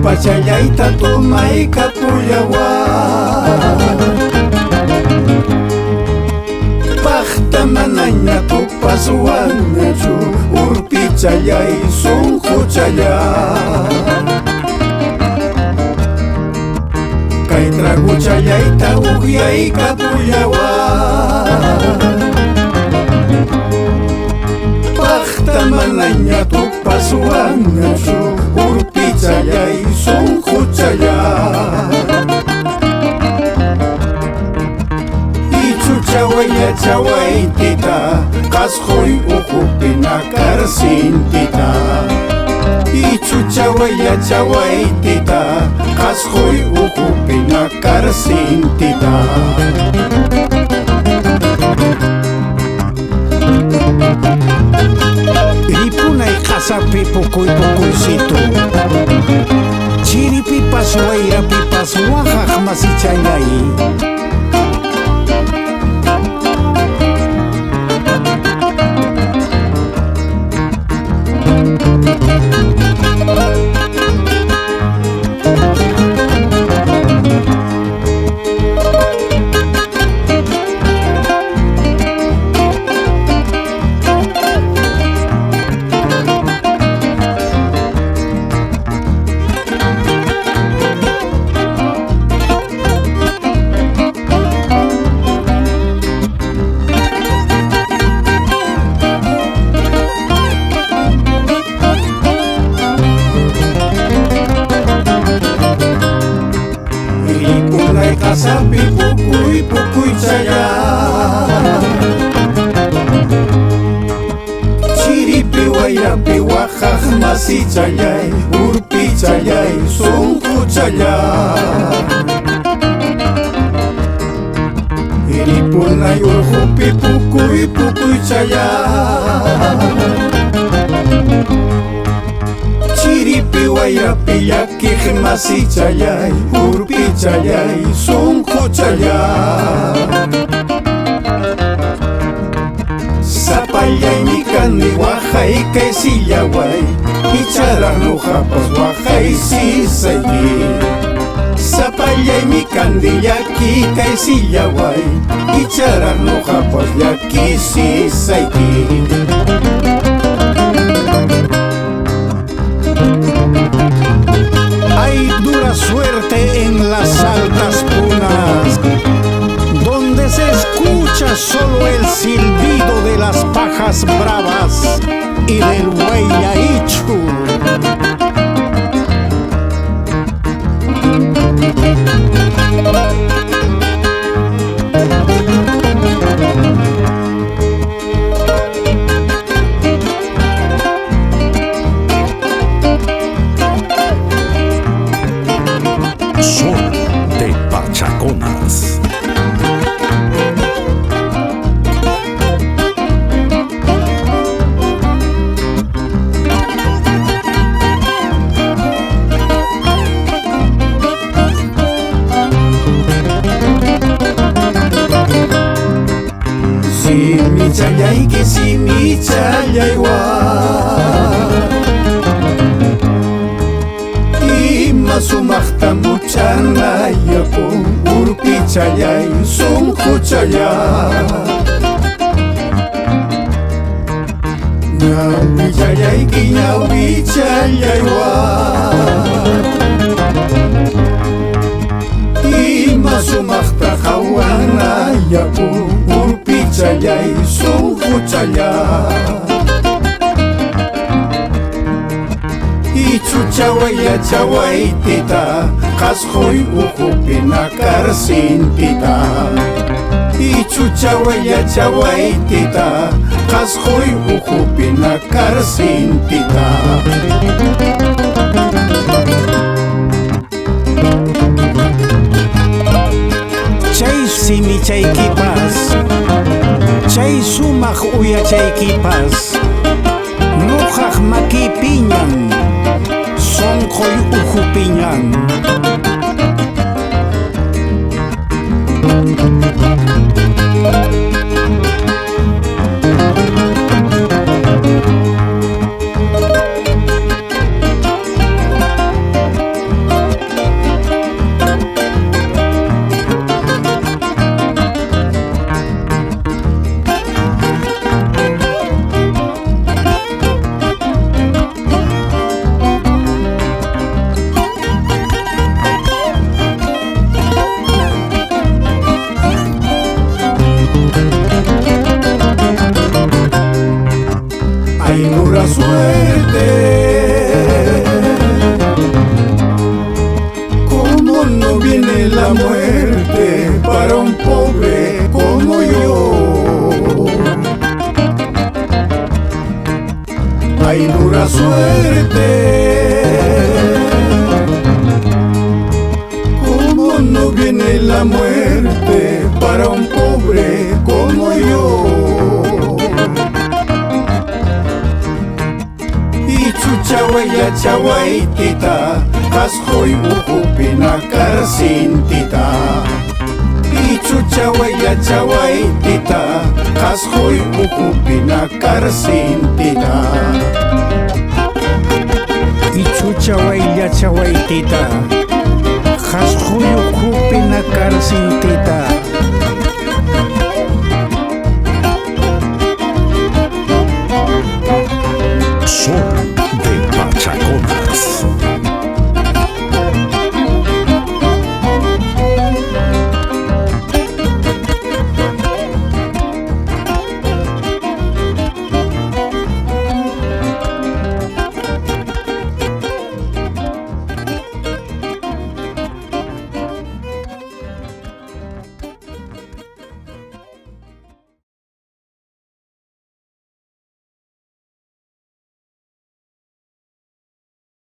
pachallayta tumayqa pullawan paqta manaña tupaswanñachu urpichallay sunquchallay kay traguchallayta uqyayqa pullawan paqta manaña tupaswanñachu urpichallay sunquchallay chawaya chawaytita qasquy ukupina karsintita ichu chawaya chawaytita qasquy ukupina karsintita ripunay qasapi pukuy pukuysitu chiripipas wayrapipas waqaq masichallay Sapi pukuy chayay chiripi wayrapi waqaq masichallay urpichallay sunquchallay iripunay urqupi pukuy chayay chiripi wayrapi llakiq masichallay urpichallay sunquchallay sapallaymi kani waqaykay sillaway icharaq nuqapas waqay sisayki sapallaymi kani llakikay sillaway icharaq nuqapas llaki sisayki hay dura suerte en las altas punas, donde se escucha solo el silbido de las pajas bravas y del huayaichu. Sol de Pachaconas. Simi challay que simi challay wa sumaqta muchanayaku urpichallay sunquchallay ñawi challayki ñawi challaywa ima sumaqta qhawanayaku urpichallay sunquchallay ichu chawaya chawaytita qasquy ukupina karsintita ichu chawaya chawaytita qasquy ukupina karsintita chay simichaykipas chay sumaq uyachaykipas nuqaq makipiñan sonqoy uhupiñan mala suerte. ¿Cómo no viene la muerte para un pobre como yo? Chuchawaya chawaitita, kashoy ukupina karsintita. Chuchawaya chawaitita, kashoy ukupina karsintita. Chuchawaya chawaitita, kashoy ukupina karsintita.